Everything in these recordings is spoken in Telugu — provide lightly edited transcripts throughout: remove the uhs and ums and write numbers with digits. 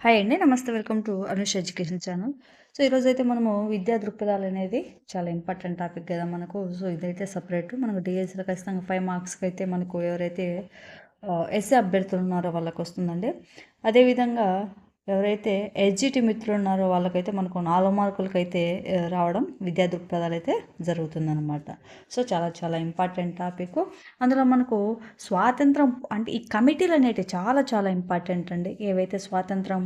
హాయ్ అండి. నమస్తే. Welcome to Anush education channel. So, ఈరోజైతే మనము విద్యా దృక్పథాలనేది చాలా ఇంపార్టెంట్ టాపిక్ కదా మనకు. సో, ఇదైతే సెపరేట్. మనకు డిఎస్సిలో ఖచ్చితంగా 5 మార్క్స్‌కైతే మనకు ఎవరైతే ఎస్సే అభ్యర్థులు ఉన్నారో వాళ్ళకొస్తుందండి. అదేవిధంగా ఎవరైతే ఎస్‌జిటి మిత్రులు ఉన్నారో వాళ్ళకైతే మనకు 4 మార్కులకైతే రావడం విద్యా దృక్పథాలైతే జరుగుతుందనమాట. సో, చాలా చాలా ఇంపార్టెంట్ టాపిక్. అందులో మనకు స్వాతంత్రం అంటే ఈ కమిటీలు అనేటివి చాలా చాలా ఇంపార్టెంట్ అండి. ఏవైతే స్వాతంత్రం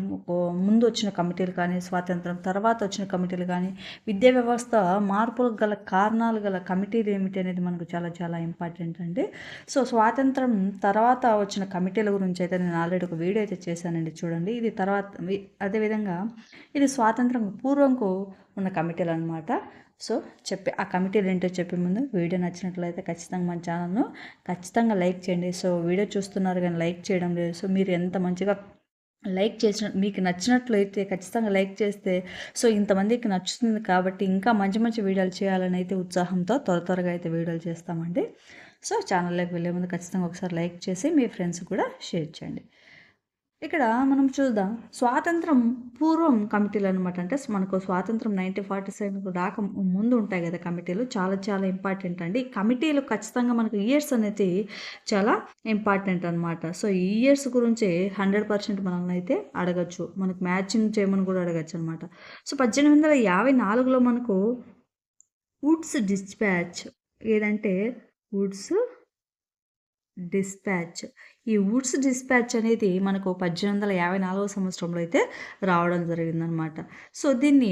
ముందు వచ్చిన కమిటీలు కానీ, స్వాతంత్రం తర్వాత వచ్చిన కమిటీలు కానీ, విద్యా వ్యవస్థ మార్పులకు గల కారణాలు గల కమిటీలు ఏమిటి అనేది మనకు చాలా చాలా ఇంపార్టెంట్ అండి. సో, స్వాతంత్రం తర్వాత వచ్చిన కమిటీల గురించి అయితే నేను ఆల్రెడీ ఒక వీడియో అయితే చేశానండి, చూడండి. ఇది తర్వాత అదేవిధంగా ఇది స్వాతంత్రం పూర్వంకు ఉన్న కమిటీలు అనమాట. సో, ఆ కమిటీలు ఏంటో చెప్పే ముందు వీడియో నచ్చినట్లయితే ఖచ్చితంగా మన ఛానల్ను ఖచ్చితంగా లైక్ చేయండి. సో, వీడియో చూస్తున్నారు కానీ లైక్ చేయడం లేదు. సో, మీరు ఎంత మంచిగా లైక్ చేసిన మీకు నచ్చినట్లయితే ఖచ్చితంగా లైక్ చేస్తే సో ఇంతమందికి నచ్చుతుంది కాబట్టి ఇంకా మంచి మంచి వీడియోలు చేయాలని అయితే ఉత్సాహంతో త్వరగా అయితే వీడియోలు చేస్తామండి. సో, ఛానల్లోకి వెళ్ళే ముందు ఖచ్చితంగా ఒకసారి లైక్ చేసి మీ ఫ్రెండ్స్ కూడా షేర్ చేయండి. ఇక్కడ మనం చూద్దాం స్వాతంత్రం పూర్వం కమిటీలు అనమాట. అంటే మనకు స్వాతంత్రం 1947 రాక ముందు ఉంటాయి కదా కమిటీలు, చాలా చాలా ఇంపార్టెంట్ అండి. ఈ కమిటీలు ఖచ్చితంగా మనకు ఇయర్స్ అనేది చాలా ఇంపార్టెంట్ అనమాట. సో ఈ ఇయర్స్ గురించి 100% మనల్ని అయితే అడగచ్చు, మనకు మ్యాచింగ్ చేయమని కూడా అడగచ్చు అనమాట. సో 1854లో మనకు వుడ్స్ డిస్పాచ్, ఏదంటే వుడ్స్ డిస్పాచ్, ఈ వుడ్స్ డిస్పాచ్ అనేది మనకు 1854 సంవత్సరంలో అయితే రావడం జరిగిందనమాట. సో దీన్ని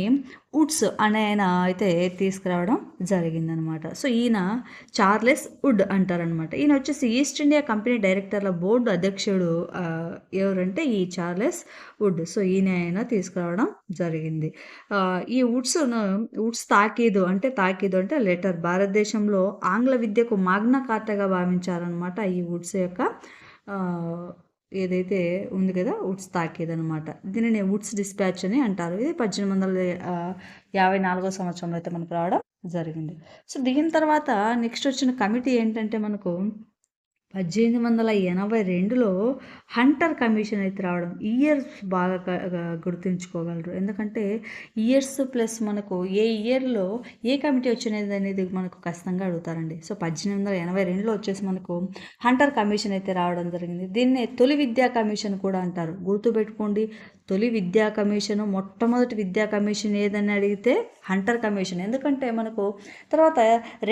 వుడ్స్ అనే ఆయన అయితే తీసుకురావడం జరిగిందనమాట. సో ఈయన చార్లెస్ వుడ్ అంటారనమాట. ఈయన వచ్చేసి ఈస్ట్ ఇండియా కంపెనీ డైరెక్టర్ల బోర్డు అధ్యక్షుడు ఎవరంటే ఈ చార్లెస్ వుడ్. సో ఆయన తీసుకురావడం జరిగింది. ఈ వుడ్స్ తాకీదు అంటే లెటర్ భారతదేశంలో ఆంగ్ల విద్యకు మాగ్నా కార్టాగా భావించారనమాట. ఈ వుడ్స్ యొక్క ఏదైతే ఉంది కదా వుడ్స్ తాకీదు అనమాట. దీనిని వుడ్స్ డిస్పాచ్ అని అంటారు. ఇది 1854 సంవత్సరంలో అయితే మనకు రావడం జరిగింది. సో దీని తర్వాత నెక్స్ట్ వచ్చిన కమిటీ ఏంటంటే మనకు 1882లో హంటర్ కమిషన్ అయితే రావడం. ఇయర్స్ బాగా గుర్తుంచుకోగలరు, ఎందుకంటే ఇయర్స్ ప్లస్ మనకు ఏ ఇయర్లో ఏ కమిటీ వచ్చినది అనేది మనకు ఖచ్చితంగా అడుగుతారండి. సో 1882లో వచ్చేసి మనకు హంటర్ కమిషన్ అయితే రావడం జరిగింది. దీన్నే తొలి విద్యా కమిషన్ కూడా అంటారు. గుర్తుపెట్టుకోండి, తొలి విద్యా కమిషను, మొట్టమొదటి విద్యా కమిషన్ ఏదని అడిగితే హంటర్ కమిషన్. ఎందుకంటే మనకు తర్వాత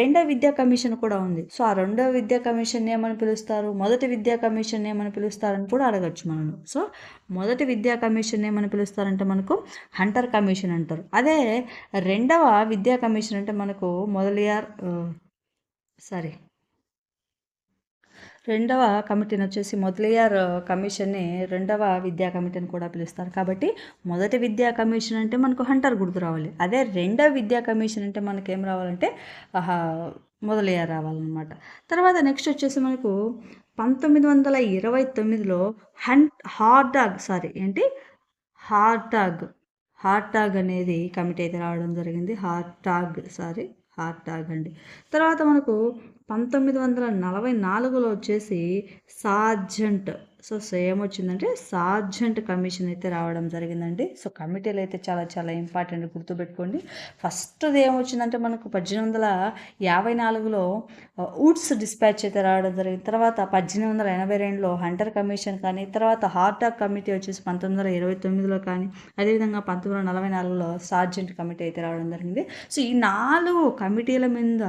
రెండో విద్యా కమిషన్ కూడా ఉంది. సో ఆ రెండో విద్యా కమిషన్ ఏమని పిలుస్తారు, మొదటి విద్యా కమిషన్ ఏమని పిలుస్తారని కూడా అడగచ్చు మనను. సో మొదటి విద్యా కమిషన్ ఏమని పిలుస్తారంటే మనకు హంటర్ కమిషన్ అంటారు. అదే రెండవ విద్యా కమిషన్ అంటే మనకు రెండవ కమిటీని వచ్చేసి మొదలియార్ కమిషన్ని రెండవ విద్యా కమిటీని కూడా పిలుస్తారు. కాబట్టి మొదటి విద్యా కమిషన్ అంటే మనకు హంటర్ గుర్తు రావాలి. అదే రెండవ విద్యా కమిషన్ అంటే మనకి ఏం రావాలంటే మొదలియార్ రావాలన్నమాట. తర్వాత నెక్స్ట్ వచ్చేసి మనకు 1929లో హార్టాగ్ అనేది కమిటీ అయితే రావడం జరిగింది. హార్టాగ్ అండి. తర్వాత మనకు 1944లో వచ్చేసి సార్జెంట్, సో సేమ్ వచ్చిందంటే సార్జెంట్ కమిషన్ అయితే రావడం జరిగిందండి. సో కమిటీలు అయితే చాలా చాలా ఇంపార్టెంట్, గుర్తుపెట్టుకోండి. ఫస్ట్ది ఏమొచ్చిందంటే మనకు 1854లో వుడ్స్ డిస్పాచ్ అయితే రావడం జరిగింది. తర్వాత 1882లో హంటర్ కమిషన్ కానీ, తర్వాత హార్టాగ్ కమిటీ వచ్చేసి 1929లో కానీ, అదేవిధంగా 1944లో సార్జెంట్ కమిటీ అయితే రావడం జరిగింది. సో ఈ 4 కమిటీల మీద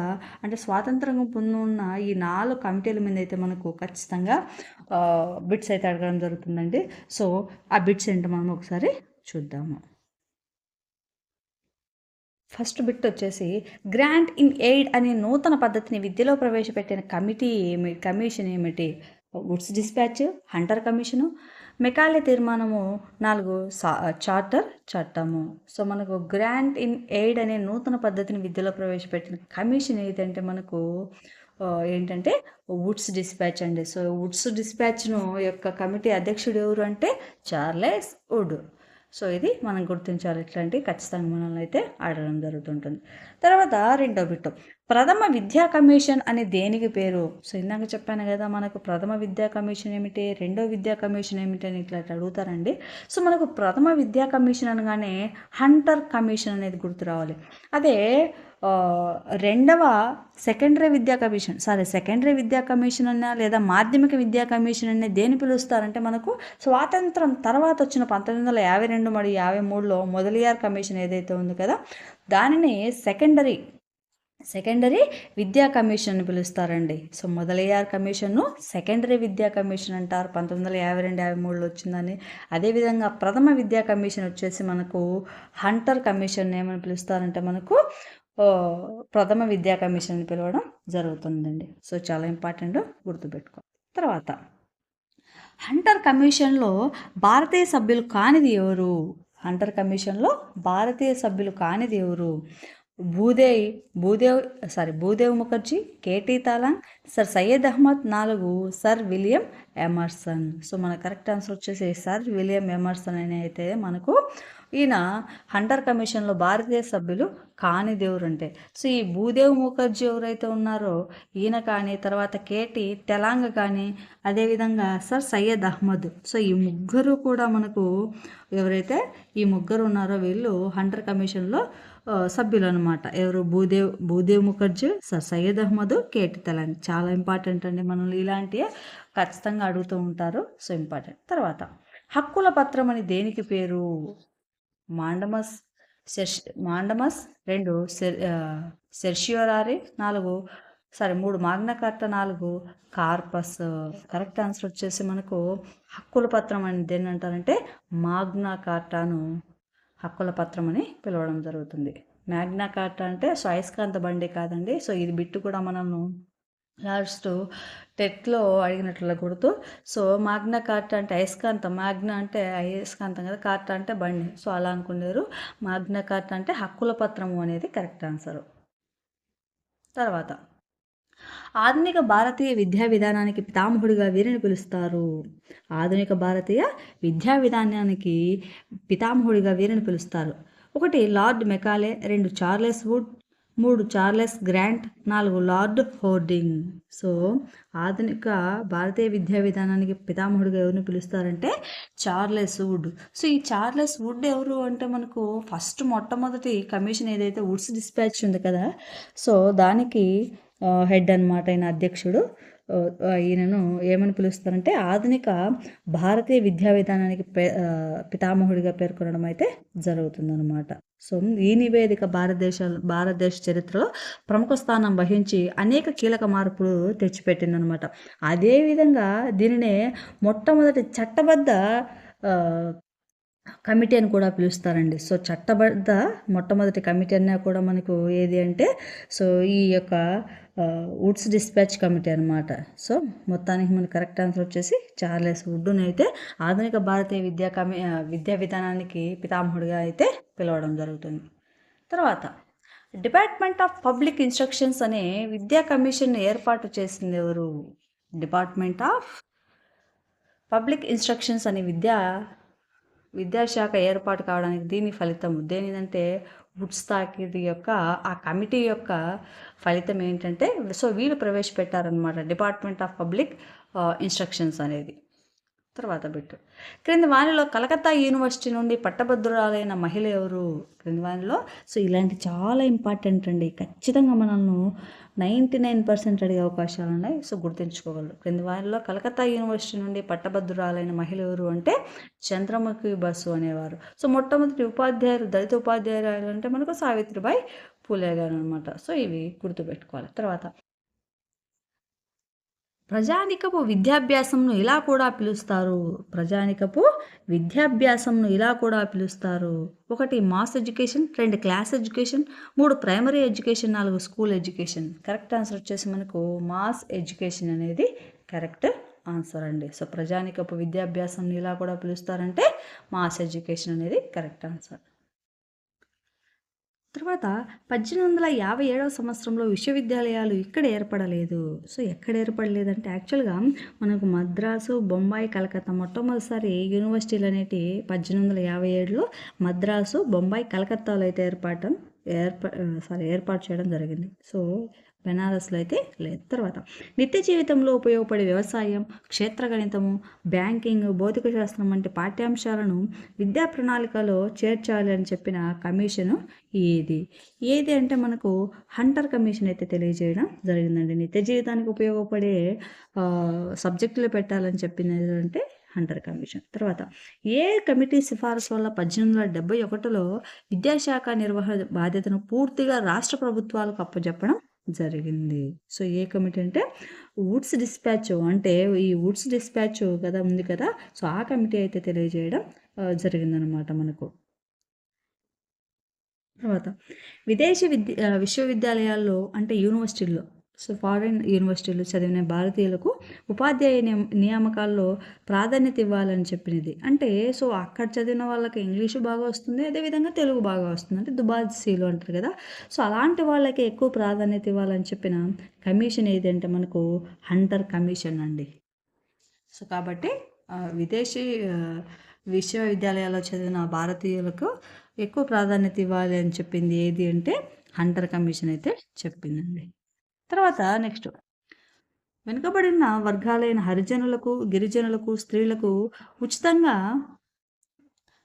అంటే స్వాతంత్రం పొందున్న ఈ 4 కమిటీల మీద అయితే మనకు ఖచ్చితంగా బిట్స్ అయితే అడగడం జరుగుతుందండి. సో ఆ బిట్స్ ఏంటో మనం ఒకసారి చూద్దాము. ఫస్ట్ బిట్ వచ్చేసి గ్రాంట్ ఇన్ ఎయిడ్ అనే నూతన పద్ధతిని విద్యలో ప్రవేశపెట్టిన కమిషన్ ఏమిటి? Wood's dispatch, Hunter commission, Macaulay తీర్మానము, 4 చార్టర్ చట్టము. సో మనకు గ్రాంట్ ఇన్ ఎయిడ్ అనే నూతన పద్ధతిని విద్యలో ప్రవేశపెట్టిన కమిషన్ ఏదంటే మనకు ఏంటంటే వుడ్స్ డిస్పాచ్ అండి. సో వుడ్స్ డిస్పాచ్ను యొక్క కమిటీ అధ్యక్షుడు ఎవరు అంటే చార్లెస్ వుడ్. సో ఇది మనం గుర్తించాలి. ఇట్లాంటివి ఖచ్చితంగా మనల్ని అయితే అడగడం జరుగుతుంటుంది. తర్వాత రెండో బిట్టు, ప్రథమ విద్యా కమిషన్ అని దేనికి పేరు? సో ఇందాక చెప్పాను కదా, మనకు ప్రథమ విద్యా కమిషన్ ఏమిటి, రెండో విద్యా కమిషన్ ఏమిటి అని ఇట్లా అడుగుతారండి. సో మనకు ప్రథమ విద్యా కమిషన్ అనగానే హంటర్ కమిషన్ అనేది గుర్తు రావాలి. అదే రెండవ సెకండరీ విద్యా కమిషన్ అన్నా లేదా మాధ్యమిక విద్యా కమిషన్ అనే దేని పిలుస్తారంటే, మనకు స్వాతంత్రం తర్వాత వచ్చిన 1952 మరియు 53లో మొదలియార్ కమిషన్ ఏదైతే ఉంది కదా, దానిని సెకండరీ విద్యా కమిషన్ అని పిలుస్తారండి. సో మొదలయ్యార్ కమిషన్ను సెకండరీ విద్యా కమిషన్ అంటారు, 1952-53లో వచ్చిందని. అదేవిధంగా ప్రథమ విద్యా కమిషన్ వచ్చేసి మనకు హంటర్ కమిషన్ ఏమని పిలుస్తారంటే, మనకు ప్రథమ విద్యా కమిషన్ అని పిలవడం జరుగుతుందండి. సో చాలా ఇంపార్టెంట్, గుర్తుపెట్టుకో. తర్వాత హంటర్ కమిషన్లో భారతీయ సభ్యులు కానిది ఎవరు? హంటర్ కమిషన్లో భారతీయ సభ్యులు కానిది ఎవరు? Bhudev Mukherjee, K T Telang, sir Syed Ahmad 4, sir William Emerson. So మన కరెక్ట్ ఆన్సర్ వచ్చేసి సర్ విలియం ఎమర్సన్ అని అయితే మనకు ఈయన హంటర్ కమిషన్లో భారతీయ సభ్యులు కానిది ఎవరంటే, సో ఈ భూదేవ్ ముఖర్జీ ఎవరైతే ఉన్నారో ఈయన కానీ, తర్వాత కేటీ తెలాంగ్ కానీ, అదేవిధంగా సర్ సయ్యద్ అహ్మద్. సో ఈ ముగ్గురు కూడా మనకు ఎవరైతే ఈ ముగ్గురు ఉన్నారో వీళ్ళు హంటర్ కమిషన్లో సభ్యులు అనమాట. ఎవరు? Bhudev Mukherjee, sir Syed Ahmad, K T Telang. చాలా ఇంపార్టెంట్ అండి, మనల్ని ఇలాంటివి ఖచ్చితంగా అడుగుతూ ఉంటారు. So important. తర్వాత హక్కుల పత్రం అని దేనికి పేరు? Mandamus 2 certiorari 3 Magna Carta 4 corpus. Correct answer వచ్చేసి మనకు హక్కుల పత్రం అని దేన్ని అంటారంటే మాగ్నా కార్టాను హక్కుల పత్రం అని పిలవడం జరుగుతుంది. మ్యాగ్నా కార్టా అంటే సో అయస్కాంత బండి కాదండి. సో ఇది బిట్టు కూడా మనము లాస్ట్ టెట్లో అడిగినట్ల గుర్తు. సో మాగ్నా కార్టా అంటే అయస్కాంతం, మాగ్నా అంటే అయస్కాంతం కదా, కార్టా అంటే బండి. సో అలా అనుకునేరు. మాగ్నా కార్టా అంటే హక్కుల పత్రము అనేది కరెక్ట్ ఆన్సరు. తర్వాత ఆధునిక భారతీయ విద్యా విధానానికి పితామహుడిగా వీరిని పిలుస్తారు. ఆధునిక భారతీయ విద్యా విధానానికి పితామహుడిగా వీరిని పిలుస్తారు. 1 lord Macaulay, 2 Charles would, 3 Charles grant, 4 lord hoarding. So ఆధునిక భారతీయ విద్యా విధానానికి పితామహుడిగా ఎవరిని పిలుస్తారంటే చార్లెస్ వుడ్. సో ఈ చార్లెస్ వుడ్ ఎవరు అంటే, మనకు మొట్టమొదటి కమిషన్ ఏదైతే వుడ్స్ డిస్పాచ్ ఉంది కదా, సో దానికి హెడ్ అనమాట, ఆయన అధ్యక్షుడు. ఈయనను ఏమని పిలుస్తారంటే ఆధునిక భారతీయ విద్యా విధానానికి పితామహుడిగా పేర్కొనడం అయితే జరుగుతుందన్నమాట. సో ఈ నివేదిక భారతదేశ చరిత్రలో ప్రముఖ స్థానం వహించి అనేక కీలక మార్పులు తెచ్చిపెట్టిందనమాట. అదేవిధంగా దీనినే మొట్టమొదటి చట్టబద్ధ కమిటీ అని కూడా పిలుస్తారండి. సో చట్టబద్ధ మొట్టమొదటి కమిటీ అన్నా కూడా మనకు ఏది అంటే, సో ఈ యొక్క వుడ్స్ డిస్పాచ్ కమిటీ అనమాట. సో మొత్తానికి మన కరెక్ట్ ఆన్సర్ వచ్చేసి చార్లెస్ వుడ్ని అయితే ఆధునిక భారతీయ విద్యా విధానానికి పితామహుడిగా అయితే పిలవడం జరుగుతుంది. తర్వాత డిపార్ట్మెంట్ ఆఫ్ పబ్లిక్ ఇన్స్ట్రక్షన్స్ అనే విద్యా కమిషన్ ఏర్పాటు చేసింది ఎవరు? డిపార్ట్మెంట్ ఆఫ్ పబ్లిక్ ఇన్స్ట్రక్షన్స్ అనే విద్యాశాఖ ఏర్పాటు కావడానికి దీని ఫలితం దేనిదంటే వుడ్స్ తాకిడి యొక్క ఆ కమిటీ యొక్క ఫలితం ఏంటంటే, సో వీళ్ళు ప్రవేశపెట్టారనమాట డిపార్ట్మెంట్ ఆఫ్ పబ్లిక్ ఇన్స్ట్రక్షన్స్ అనేది. తర్వాత బిట్టు, క్రింది వానిలో కలకత్తా యూనివర్సిటీ నుండి పట్టభద్రురాలైన మహిళ ఎవరు? క్రింది వానిలో. సో ఇలాంటి చాలా ఇంపార్టెంట్ అండి, ఖచ్చితంగా మనల్ని 99% అడిగే అవకాశాలు ఉన్నాయి. సో గుర్తుంచుకోగలరు. క్రింది వారిలో కలకత్తా యూనివర్సిటీ నుండి పట్టభద్రురాలైన మహిళ ఎవరు అంటే చంద్రముఖి బసు అనేవారు. సో మొట్టమొదటి దళిత ఉపాధ్యాయురాలు అంటే మనకు సావిత్రిబాయి పూలే గారు అనమాట. సో ఇవి గుర్తుపెట్టుకోవాలి. తర్వాత ప్రజానికపు విద్యాభ్యాసంను ఇలా కూడా పిలుస్తారు. 1 mass education, 2 class education, 3 primary education, 4 school education. Correct answer వచ్చేసి మనకు మాస్ ఎడ్యుకేషన్ అనేది కరెక్ట్ ఆన్సర్ అండి. సో ప్రజానికపు విద్యాభ్యాసం ఇలా కూడా పిలుస్తారంటే మాస్ ఎడ్యుకేషన్ అనేది కరెక్ట్ ఆన్సర్. తర్వాత 1857వ సంవత్సరంలో విశ్వవిద్యాలయాలు ఇక్కడ ఏర్పడలేదు. సో, ఎక్కడ ఏర్పడలేదంటే యాక్చువల్‌గా మనకు మద్రాసు, బొంబాయి, కలకత్తా మొట్టమొదటిసారి యూనివర్సిటీలనేటివి 1857లో మద్రాసు, బొంబాయి, కలకత్తాలో అయితే ఏర్పాటు చేయడం జరిగింది. సో, బెనారస్‌లో అయితే లేదు. తర్వాత నిత్య జీవితంలో ఉపయోగపడే వ్యవసాయం, క్షేత్రగణితము, బ్యాంకింగ్, భౌతిక శాస్త్రం వంటి పాఠ్యాంశాలను విద్యా ప్రణాళికలో చేర్చాలి అని చెప్పిన కమిషను ఏది అంటే మనకు హంటర్ కమిషన్ అయితే తెలియజేయడం జరిగిందండి. నిత్య జీవితానికి ఉపయోగపడే సబ్జెక్టులు పెట్టాలని చెప్పింది అంటే హంటర్ కమిషన్. తర్వాత ఏ కమిటీ సిఫారసు వల్ల 1871లో విద్యాశాఖ నిర్వహణ బాధ్యతను పూర్తిగా రాష్ట్ర ప్రభుత్వాలకు అప్పచెప్పడం జరిగింది. సో, ఏ కమిటీ అంటే వుడ్స్ డిస్పాచ్, అంటే ఈ వుడ్స్ డిస్పాచ్ కదా ఉంది కదా, సో ఆ కమిటీ అయితే తెలియజేయడం జరిగిందనమాట మనకు. తర్వాత విదేశీ విశ్వవిద్యాలయాల్లో అంటే యూనివర్సిటీల్లో, సో ఫారిన్ యూనివర్సిటీలు చదివిన భారతీయులకు ఉపాధ్యాయ నియామకాల్లో ప్రాధాన్యత ఇవ్వాలని చెప్పినది. అంటే సో అక్కడ చదివిన వాళ్ళకి ఇంగ్లీషు బాగా వస్తుంది, అదేవిధంగా తెలుగు బాగా వస్తుంది, అంటే దుబాసీలు అంటారు కదా, సో అలాంటి వాళ్ళకి ఎక్కువ ప్రాధాన్యత ఇవ్వాలని చెప్పిన కమిషన్ ఏది అంటే మనకు హంటర్ కమిషన్ అండి. సో కాబట్టి విదేశీ విశ్వవిద్యాలయాల్లో చదివిన భారతీయులకు ఎక్కువ ప్రాధాన్యత ఇవ్వాలి అని చెప్పింది ఏది అంటే హంటర్ కమిషన్ అయితే చెప్పిందండి. తర్వాత నెక్స్ట్ వెనుకబడిన వర్గాలైన హరిజనులకు, గిరిజనులకు, స్త్రీలకు ఉచితంగా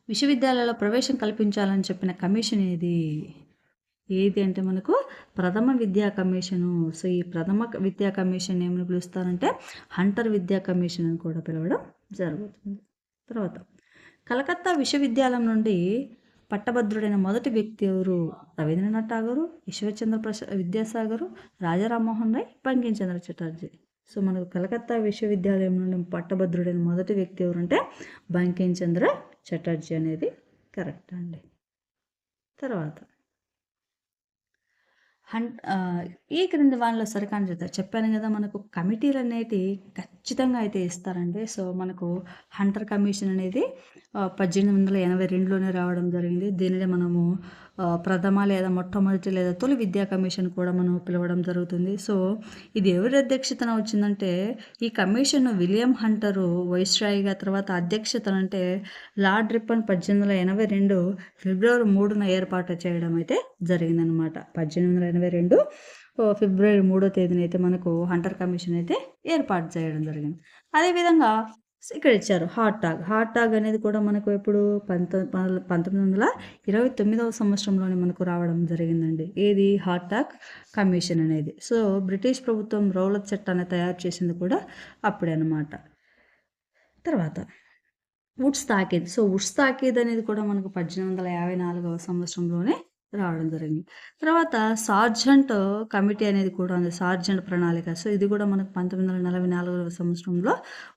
విశ్వవిద్యాలయాల్లో ప్రవేశం కల్పించాలని చెప్పిన కమిషన్ ఏది అంటే మనకు ప్రథమ విద్యా కమిషను. సో ఈ ప్రథమ విద్యా కమిషన్ ఏమని పిలుస్తారంటే హంటర్ విద్యా కమిషన్ అని కూడా పిలవడం జరుగుతుంది. తర్వాత కలకత్తా విశ్వవిద్యాలయం నుండి పట్టభద్రుడైన మొదటి వ్యక్తి ఎవరు? రవీంద్రనాథ్ ఠాగూరు, ఈశ్వర్చంద్ర విద్యాసాగరు, రాజా రామ్మోహన్ రాయ్, బంకించంద్ర చటర్జీ. సో మనకు కలకత్తా విశ్వవిద్యాలయం నుండి పట్టభద్రుడైన మొదటి వ్యక్తి ఎవరంటే బంకించంద్ర చటర్జీ అనేది కరెక్ట్ అండి. తర్వాత ఈ క్రింది వానిలో సరికాని చెప్తారు. చెప్పాను కదా మనకు కమిటీలు అనేటి ఖచ్చితంగా అయితే ఇస్తారండి. సో మనకు హంటర్ కమిషన్ అనేది 1882లోనే రావడం జరిగింది. దీనిని మనము ప్రథమ లేదా మొట్టమొదటి లేదా తొలి విద్యా కమిషన్ కూడా మనం పిలవడం జరుగుతుంది. సో ఇది ఎవరి అధ్యక్షతన వచ్చిందంటే ఈ కమిషన్ విలియం హంటరు వైస్రాయిగా, తర్వాత అధ్యక్షతన అంటే లార్డ్ రిప్పన్ 1882 ఫిబ్రవరి 3న ఏర్పాటు చేయడం అయితే జరిగిందనమాట. 1882 ఫిబ్రవరి 3వ తేదీన అయితే మనకు హంటర్ కమిషన్ అయితే ఏర్పాటు చేయడం జరిగింది. అదేవిధంగా ఇక్కడ ఇచ్చారు హాట్ టాగ్ అనేది కూడా మనకు ఎప్పుడు 1929వ సంవత్సరంలోనే మనకు రావడం జరిగిందండి. ఏది హాట్ టాగ్ కమిషన్ అనేది. సో బ్రిటిష్ ప్రభుత్వం రౌలత్ చట్టాన్ని తయారు చేసింది కూడా అప్పుడే అనమాట. తర్వాత వుడ్స్ తాకీద్. సో వుడ్స్ తాకీద్ అనేది కూడా మనకు 1854వ సంవత్సరంలోనే రావడం జరిగింది. తర్వాత సార్జెంట్ కమిటీ అనేది కూడా ఉంది, సార్జెంట్ ప్రణాళిక. సో ఇది కూడా మనకు 1944వ సంవత్సరంలో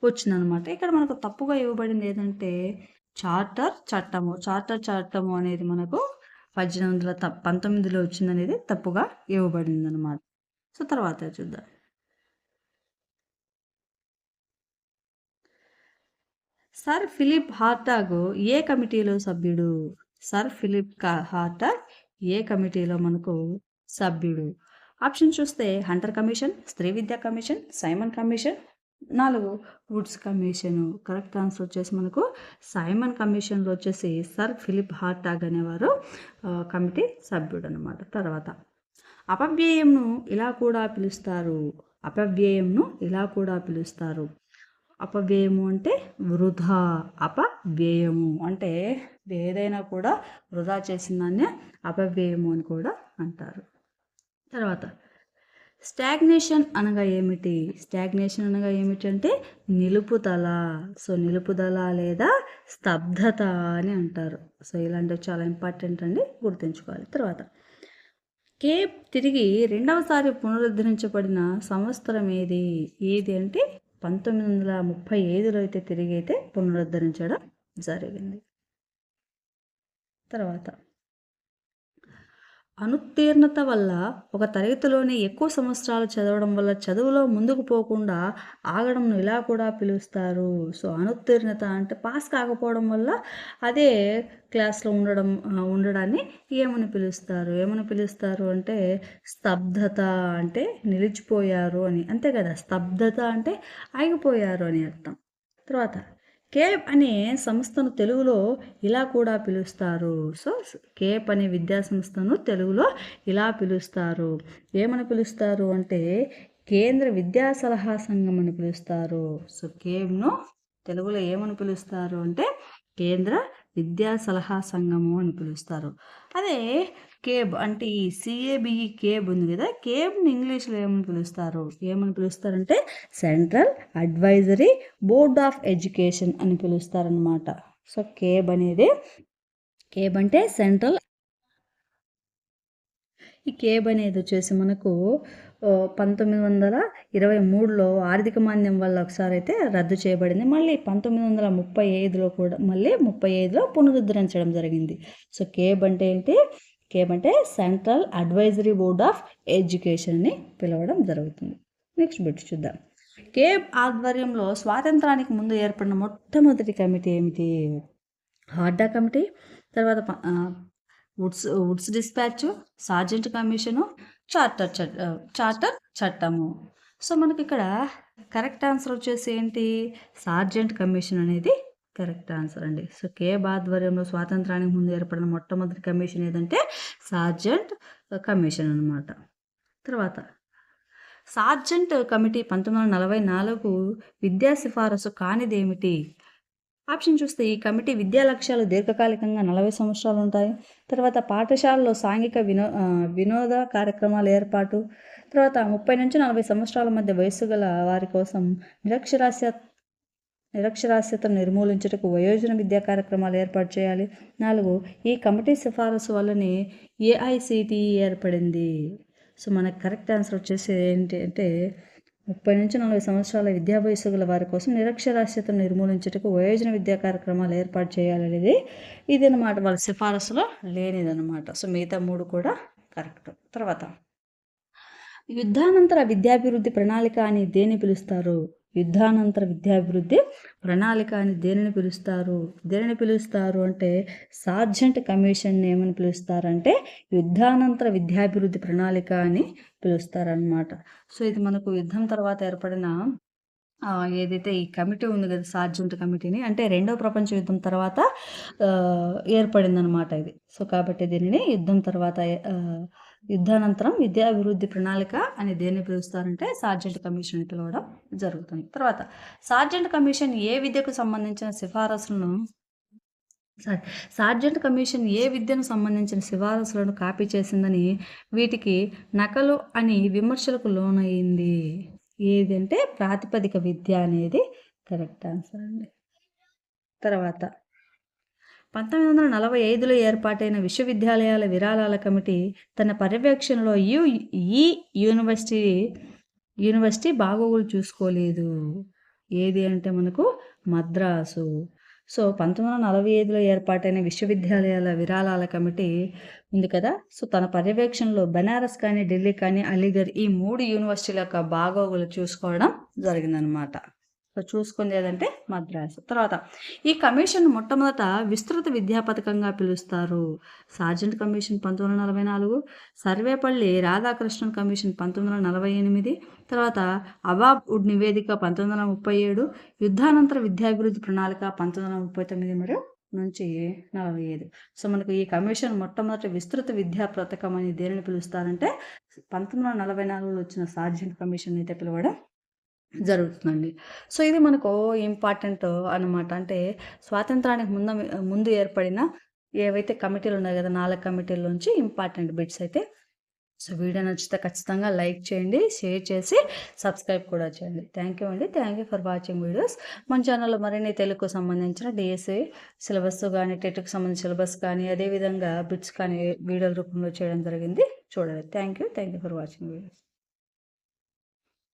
వచ్చిందనమాట. ఇక్కడ మనకు తప్పుగా ఇవ్వబడింది ఏదంటే చార్టర్ చట్టము అనేది మనకు 1819లో వచ్చిందనేది తప్పుగా ఇవ్వబడింది అనమాట. సో తర్వాత చూద్దాం. సర్ ఫిలిప్ హార్టాగ్ ఏ కమిటీలో సభ్యుడు? సర్ ఫిలిప్ హార్టాగ్ ఏ కమిటీలో మనకు సభ్యుడు? ఆప్షన్ చూస్తే హంటర్ కమిషన్, స్త్రీ విద్యా commission, Simon commission, 4 Woods commission. Correct answer వచ్చేసి మనకు సైమన్ కమిషన్లో వచ్చేసి సర్ ఫిలిప్ హార్టాగ్ అనేవారు కమిటీ సభ్యుడు అనమాట. తర్వాత అపవ్యయంను ఇలా కూడా పిలుస్తారు. అపవ్యయము అంటే వృధా. అపవ్యయము అంటే ఏదైనా కూడా వృధా చేసిందాన్ని అపవ్యయము అని కూడా అంటారు. తర్వాత స్టాగ్నేషన్ అనగా ఏమిటి? అంటే నిలుపుదల. సో నిలుపుదల లేదా స్తబ్దత అని అంటారు. సో ఇలాంటివి చాలా ఇంపార్టెంట్ అండి, గుర్తుంచుకోవాలి. తర్వాత కేప్ తిరిగి రెండవసారి పునరుద్ధరించబడిన సంవత్సరం ఏది అంటే 1935లో అయితే తిరిగి అయితే పునరుద్ధరించడం జరిగింది. తర్వాత అనుత్తీర్ణత వల్ల ఒక తరగతిలోనే ఎక్కువ సంవత్సరాలు చదవడం వల్ల చదువులో ముందుకు పోకుండా ఆగడంను ఇలా కూడా పిలుస్తారు. సో, అనుత్తీర్ణత అంటే పాస్ కాకపోవడం వల్ల అదే క్లాస్‌లో ఉండడాన్ని ఏమని పిలుస్తారు అంటే స్తబ్దత అంటే నిలిచిపోయారు అని. అంతే కదా! స్తబ్దత అంటే ఆగిపోయారు అని అర్థం. తర్వాత కేప్ అనే సంస్థను తెలుగులో ఇలా కూడా పిలుస్తారు. సో, కేప్ అనే విద్యా సంస్థను తెలుగులో ఇలా పిలుస్తారు. ఏమని పిలుస్తారు అంటే కేంద్ర విద్యా సలహా సంఘం అని పిలుస్తారు. సో, కేబ్‌ను తెలుగులో ఏమని పిలుస్తారు అంటే కేంద్ర విద్యా సలహా సంఘము అని పిలుస్తారు. అదే కేబ్ అంటే ఈ సిఏబిఈ కేబ్ ఉంది కదా! కేబ్‌ని ఇంగ్లీష్‌లో ఏమని పిలుస్తారంటే central advisory board of education అని పిలుస్తారనమాట. సో, కేబ్ అంటే సెంట్రల్. ఈ కేబ్ అనేది వచ్చేసి మనకు 1923లో ఆర్థిక మాంద్యం వల్ల ఒకసారి అయితే రద్దు చేయబడింది. మళ్ళీ 1935లో కూడా మళ్ళీ 35లో పునరుద్ధరించడం జరిగింది. సో, కేబ్ అంటే ఏంటి? కేబ్ అంటే central advisory board of education అని పిలవడం జరుగుతుంది. నెక్స్ట్ బిట్ చూద్దాం. కేబ్ ఆధ్వర్యంలో స్వాతంత్రానికి ముందు ఏర్పడిన మొట్టమొదటి కమిటీ ఏమిటి? హార్డా కమిటీ, తర్వాత Woods dispatch, Sargent commission, charter చట్టము. సో, మనకి ఇక్కడ కరెక్ట్ ఆన్సర్ వచ్చేసి ఏంటి? సార్జెంట్ కమిషన్ అనేది కరెక్ట్ ఆన్సర్ అండి. సో, కేబ్ ఆధ్వర్యంలో స్వాతంత్రానికి ముందు ఏర్పడిన మొట్టమొదటి కమిషన్ ఏదంటే సార్జెంట్ కమిషన్ అనమాట. తర్వాత సార్జెంట్ కమిటీ 1944 విద్యా సిఫారసు కానిదేమిటి? ఆప్షన్ చూస్తే ఈ కమిటీ విద్యా లక్ష్యాలు దీర్ఘకాలికంగా 40 సంవత్సరాలు ఉంటాయి. తర్వాత పాఠశాలలో సాంఘిక వినోద కార్యక్రమాల ఏర్పాటు, తర్వాత 30 నుంచి 40 సంవత్సరాల మధ్య వయస్సు గల వారి కోసం నిరక్షరాస్యతను నిర్మూలించుటకు వయోజన విద్యా కార్యక్రమాలు ఏర్పాటు చేయాలి. 4 ఈ కమిటీ సిఫారసు వల్లనే ఏఐసిటిఈ ఏర్పడింది. సో, మనకు కరెక్ట్ ఆన్సర్ వచ్చేసి ఏంటి అంటే 30 నుంచి 40 సంవత్సరాల విద్యా వయస్సు గల వారి కోసం నిరక్షరాస్యతను నిర్మూలించుటకు వయోజన విద్యా కార్యక్రమాలు ఏర్పాటు చేయాలనేది ఇదనమాట. వాళ్ళ సిఫారసులో లేనిదనమాట. సో, మిగతా 3 కూడా కరెక్ట్. తర్వాత యుద్ధానంతర విద్యాభివృద్ధి ప్రణాళిక అని దేన్ని పిలుస్తారు? యుద్ధానంతర విద్యాభివృద్ధి ప్రణాళిక అని దేనిని పిలుస్తారు అంటే సార్జెంట్ కమిషన్ ఏమని పిలుస్తారంటే యుద్ధానంతర విద్యాభివృద్ధి ప్రణాళిక అని పిలుస్తారనమాట. సో, ఇది మనకు యుద్ధం తర్వాత ఏర్పడిన ఏదైతే ఈ కమిటీ ఉంది కదా, సార్జెంట్ కమిటీని అంటే రెండో ప్రపంచ యుద్ధం తర్వాత ఏర్పడిందనమాట ఇది. సో, కాబట్టి దీనిని యుద్ధానంతరం విద్యాభివృద్ధి ప్రణాళిక అని దేన్ని పిలుస్తారంటే సార్జెంట్ కమిషన్ పిలవడం జరుగుతుంది. తర్వాత సార్జెంట్ కమిషన్ ఏ విద్యకు సంబంధించిన సిఫారసులను కాపీ చేసిందని వీటికి నకలు అని విమర్శలకు లోనయ్యింది. ఏదంటే ప్రాతిపదిక విద్య అనేది కరెక్ట్ ఆన్సర్ అండి. తర్వాత 1945లో ఏర్పాటైన విశ్వవిద్యాలయాల విరాళాల కమిటీ తన పర్యవేక్షణలో ఈ యూనివర్సిటీ బాగోగులు చూసుకోలేదు. ఏది అంటే మనకు మద్రాసు. సో, 1945లో ఏర్పాటైన విశ్వవిద్యాలయాల విరాళాల కమిటీ ఉంది కదా, సో తన పర్యవేక్షణలో బనారస్ కానీ, ఢిల్లీ కానీ, అలీగఢ్ ఈ 3 యూనివర్సిటీల యొక్క బాగోగులు చూసుకోవడం జరిగిందనమాట. సో, చూసుకుంది ఏదంటే మద్రాసు. తర్వాత ఈ కమిషన్ మొట్టమొదట విస్తృత విద్యా పథకంగా పిలుస్తారు. Sargent commission 1944, Sarvepalli Radhakrishnan commission 1948, తర్వాత అబాబ్ వుడ్ నివేదిక 1937, యుద్ధానంతర విద్యాభివృద్ధి ప్రణాళిక 1939 మరియు నుంచి 45. సో, మనకు ఈ కమిషన్ మొట్టమొదటి విస్తృత విద్యా పథకం అని దేనిని పిలుస్తారంటే 1944లో వచ్చిన సార్జెంట్ కమిషన్ అయితే పిలవడం జరుగుతుందండి. సో, ఇది మనకు ఇంపార్టెంట్ అనమాట. అంటే స్వాతంత్రానికి ముందు ఏర్పడిన ఏవైతే కమిటీలు ఉన్నాయి కదా, 4 కమిటీల్లోంచి ఇంపార్టెంట్ బిట్స్ అయితే. సో, వీడియో నచ్చితే ఖచ్చితంగా లైక్ చేయండి, షేర్ చేసి సబ్స్క్రైబ్ కూడా చేయండి. థ్యాంక్ యూ అండి. Thank you for watching videos. మన ఛానల్లో మరిన్ని తెలుగుకు సంబంధించిన డిఎస్సి సిలబస్ కానీ, టెట్కి సంబంధించిన సిలబస్ కానీ, అదేవిధంగా బిట్స్ కానీ వీడియోల రూపంలో చేయడం జరిగింది. చూడండి. Thank you for watching videos.